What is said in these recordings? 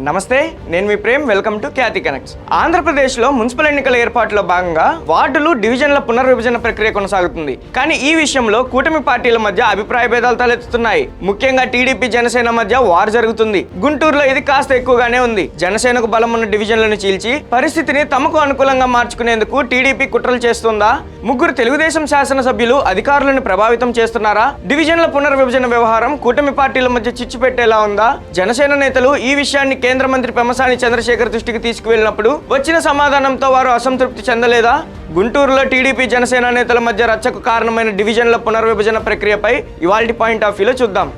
నమస్తే, నేను మీ Prem. Welcome to Khyati connects. ఆంధ్రప్రదేశ్లో మున్సిపల్ ఎన్నికల ఏర్పాట్లో భాగంగా వార్డులు, డివిజన్ల పునర్విభజన ప్రక్రియ కొనసాగుతుంది. కానీ ఈ విషయంలో కూటమి పార్టీల మధ్య అభిప్రాయ భేదాలు తలెత్తుతున్నాయి. ముఖ్యంగా టీడీపీ, జనసేన మధ్య వార్ జరుగుతుంది. గుంటూరులో ఇది కాస్త ఎక్కువగానే ఉంది. జనసేనకు బలం ఉన్న డివిజన్లను చీల్చి పరిస్థితిని తమకు అనుకూలంగా మార్చుకునేందుకు టీడీపీ కుట్రలు చేస్తుందా? ముగ్గురు తెలుగుదేశం శాసనసభ్యులు అధికారులను ప్రభావితం చేస్తున్నారా? డివిజన్ల పునర్విభజన వ్యవహారం కూటమి పార్టీల మధ్య చిచ్చు పెట్టేలా ఉందా? జనసేన నేతలు ఈ విషయాన్ని కేంద్ర మంత్రి పెమ్మసాని చంద్రశేఖర్ దృష్టికి తీసుకువెళ్లినప్పుడు వచ్చిన సమాధానంతో వారు అసంతృప్తి చెందలేదా? గుంటూరులో టీడీపీ, జనసేన నేతల మధ్య రచ్చకు కారణమైన డివిజన్ల పునర్విభజన ప్రక్రియపై ఇవాల్టి పాయింట్ ఆఫ్ వ్యూలో చూద్దాం.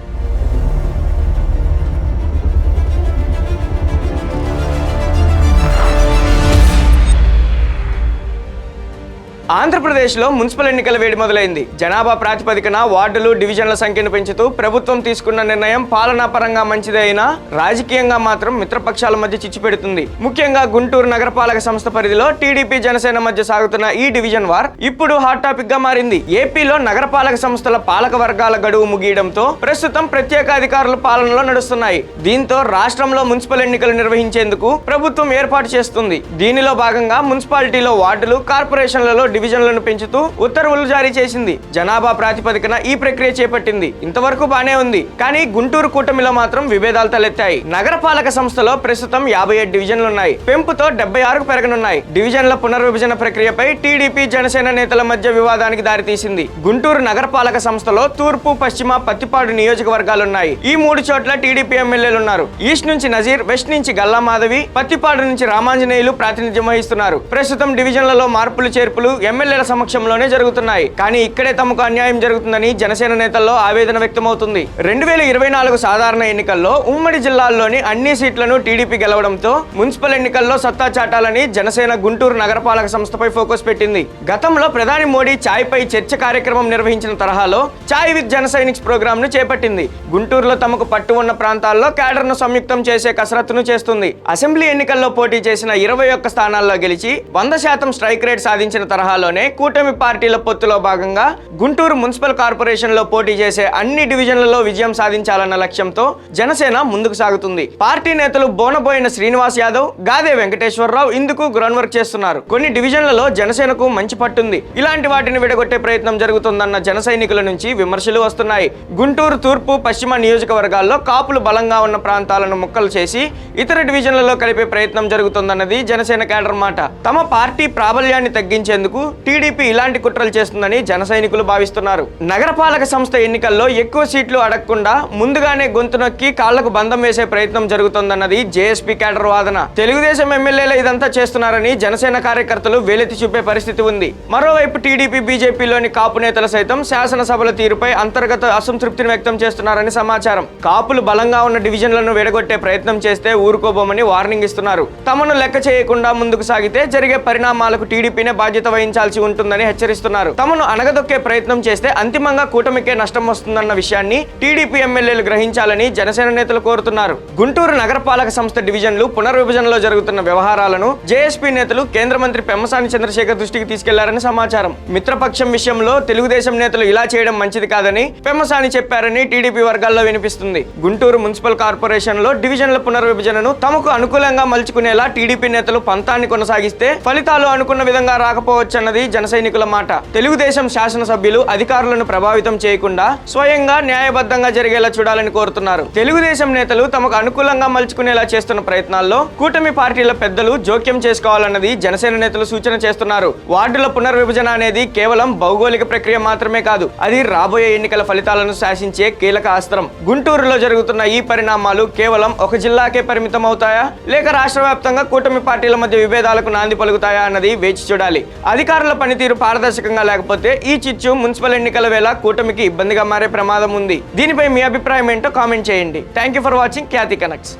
ఆంధ్రప్రదేశ్లో మున్సిపల్ ఎన్నికల వేడి మొదలైంది. జనాభా ప్రాతిపదికన వార్డులు, డివిజన్ల సంఖ్యను పెంచుతూ ప్రభుత్వం తీసుకున్న నిర్ణయం పాలనాపరంగా మంచిదే అయినా రాజకీయంగా మాత్రం మిత్రపక్షాల మధ్య చిచ్చు పెడుతుంది. ముఖ్యంగా గుంటూరు నగరపాలక సంస్థ పరిధిలో టీడీపీ, జనసేన మధ్య సాగుతున్న ఈ డివిజన్ వార్ ఇప్పుడు హాట్ టాపిక్ గా మారింది. ఏపీలో నగరపాలక సంస్థల పాలక వర్గాల గడువు ముగియడంతో ప్రస్తుతం ప్రత్యేక అధికారుల పాలనలో నడుస్తున్నాయి. దీంతో రాష్ట్రంలో మున్సిపల్ ఎన్నికలు నిర్వహించేందుకు ప్రభుత్వం ఏర్పాటు చేస్తుంది. దీనిలో భాగంగా మున్సిపాలిటీలో వార్డులు, కార్పొరేషన్లలో డివిజన్లను పెంచుతూ ఉత్తర్వులు జారీ చేసింది. జనాభా ప్రాతిపదికన ఈ ప్రక్రియ చేపట్టింది. ఇంతవరకు బానే ఉంది. కానీ గుంటూరు కూటమిలో మాత్రం విభేదాలు తలెత్తాయి. నగరపాలక సంస్థలో ప్రస్తుతం 57 డివిజన్లున్నాయి. పెంపుతో 76కు పెరగనున్నాయి. డివిజన్ల పునర్విభజన ప్రక్రియపై టీడీపీ, జనసేన నేతల మధ్య వివాదానికి దారితీసింది. గుంటూరు నగరపాలక సంస్థలో తూర్పు, పశ్చిమ, పత్తిపాడు నియోజకవర్గాలున్నాయి. ఈ 3 చోట్ల టీడీపీ ఎమ్మెల్యేలున్నారు. ఈస్ట్ నుంచి నజీర్, వెస్ట్ నుంచి గల్లా మాధవి, పత్తిపాడు నుంచి రామాంజనేయులు ప్రాతినిధ్యం వహిస్తున్నారు. ప్రస్తుతం డివిజన్లలో మార్పులు, చేర్పులు ఎమ్మెల్యేల సమక్షంలోనే జరుగుతున్నాయి. కానీ ఇక్కడే తమకు అన్యాయం జరుగుతుందని జనసేన నేతల్లో ఆవేదన వ్యక్తమవుతుంది. 2024 సాధారణ ఎన్నికల్లో ఉమ్మడి జిల్లాల్లోని అన్ని సీట్లను టీడీపీ గెలవడంతో మున్సిపల్ ఎన్నికల్లో సత్తా చాటాలని జనసేన గుంటూరు నగరపాలక సంస్థపై ఫోకస్ పెట్టింది. గతంలో ప్రధాని మోడీ ఛాయ్ పై చర్చ కార్యక్రమం నిర్వహించిన తరహాలో ఛాయ్ విత్ జన సైనిక్స్ ప్రోగ్రామ్ ను చేపట్టింది. గుంటూరులో తమకు పట్టు ఉన్న ప్రాంతాల్లో క్యాడర్ ను సంయుక్తం చేసే కసరత్తును చేస్తుంది. అసెంబ్లీ ఎన్నికల్లో పోటీ చేసిన 21 స్థానాల్లో గెలిచి 100% స్ట్రైక్ రేట్ సాధించిన తరహాలోనే కూటమి పార్టీల పొత్తులో భాగంగా గుంటూరు మున్సిపల్ కార్పొరేషన్ లో పోటీ చేసే అన్ని డివిజన్లలో విజయం సాధించాలన్న లక్ష్యంతో జనసేన ముందుకు సాగుతుంది. పార్టీ నేతలు బోనబోయిన శ్రీనివాస్ యాదవ్, గాదే వెంకటేశ్వరరావు ఇందుకు గ్రౌండ్ వర్క్ చేస్తున్నారు. కొన్ని డివిజన్లలో జనసేనకు మంచి పట్టుంది. ఇలాంటి వాటిని విడగొట్టే ప్రయత్నం జరుగుతుందన్న జన సైనికుల నుంచి విమర్శలు వస్తున్నాయి. గుంటూరు తూర్పు, పశ్చిమ నియోజకవర్గాల్లో కాపులు బలంగా ఉన్న ప్రాంతాలను ముక్కలు చేసి ఇతర డివిజన్లలో కలిపే ప్రయత్నం జరుగుతుందన్నది జనసేన కేడర్ మాట. తమ పార్టీ ప్రాబల్యాన్ని తగ్గించేందుకు టీడీపీ ఇలాంటి కుట్రలు చేస్తుందని జన సైనికులు భావిస్తున్నారు. నగరపాలక సంస్థ ఎన్నికల్లో ఎక్కువ సీట్లు అడగకుండా ముందుగానే గొంతు నొక్కి కాళ్లకు బంధం వేసే ప్రయత్నం జరుగుతోందన్నది జేఎస్పీ కేడర్ వాదన. తెలుగుదేశం ఎమ్మెల్యేలు ఇదంతా చేస్తున్నారని జనసేన కార్యకర్తలు వేలెత్తి చూపే పరిస్థితి ఉంది. మరోవైపు టీడీపీ, బీజేపీలోని కాపు నేతలు సైతం శాసనసభల తీరుపై అంతర్గత అసంతృప్తిని వ్యక్తం చేస్తున్నారని సమాచారం. కాపులు బలంగా ఉన్న డివిజన్లను విడగొట్టే ప్రయత్నం చేస్తే ఊరుకోబోమని వార్నింగ్ ఇస్తున్నారు. తమను లెక్క చేయకుండా ముందుకు సాగితే జరిగే పరిణామాలకు టీడీపీనే బాధ్యత వహించాల్సి ఉంటుందని హెచ్చరిస్తున్నారు. తమను అణగదొక్కే ప్రయత్నం చేస్తే అంతిమంగా కూటమికే నష్టం వస్తుందన్న విషయాన్ని టీడీపీ ఎమ్మెల్యేలు గ్రహించాలని జనసేన నేతలు కోరుతున్నారు. గుంటూరు నగరపాలక సంస్థ డివిజన్లు పునర్విభజనలో జరుగుతున్న వ్యవహారాలను జేఎస్పీ నేతలు కేంద్ర మంత్రి పెమ్మసాని చంద్రశేఖర్ దృష్టికి తీసుకెళ్లారని సమాచారం. మిత్రపక్షం విషయంలో తెలుగుదేశం నేతలు ఇలా చేయడం మంచిది కాదని పెమ్మసాని చెప్పారని టీడీపీ వర్గాల్లో వినిపిస్తుంది. గుంటూరు మున్సిపల్ కార్పొరేషన్ లో డివిజన్ల పునర్విభజనను తమకు అనుకూలంగా మలుచుకునేలా టీడీపీ నేతలు పంతాన్ని కొనసాగిస్తే ఫలితాలు అనుకున్న విధంగా రాకపోవచ్చన్నది జన సైనికుల మాట. తెలుగుదేశం శాసనసభ్యులు అధికారులను ప్రభావితం చేయకుండా స్వయంగా న్యాయబద్ధంగా జరిగేలా చూడాలని కోరుతున్నారు. తెలుగుదేశం నేతలు తమకు అనుకూలంగా మలుచుకునేలా చేస్తున్న ప్రయత్నాల్లో కూటమి పార్టీల పెద్దలు జోక్యం చేసుకోవాలన్నది జనసేన నేతలు సూచన చేస్తున్నారు. వార్డుల పునర్విభజన అనేది కేవలం భౌగోళిక ప్రక్రియ మాత్రమే కాదు, అది రాబోయే ఎన్నికల ఫలితాలను శాసించే కీలక అస్త్రం. గుంటూరులో జరుగుతున్న ఈ పరిణామాలు కేవలం ఒక జిల్లాకే పరిమితం అవుతాయా, లేక రాష్ట్ర వ్యాప్తంగా కూటమి పార్టీల మధ్య విభేదాలకు నాంది పలుకుతాయా అన్నది వేచి చూడాలి. అధికారుల పనితీరు పారదర్శకంగా లేకపోతే ఈ చిచ్చు మున్సిపల్ ఎన్నికల వేళ కూటమికి ఇబ్బందిగా మారే ప్రమాదం ఉంది. దీనిపై మీ అభిప్రాయం ఏంటో కామెంట్ చేయండి. Thank you for watching Khyati connects.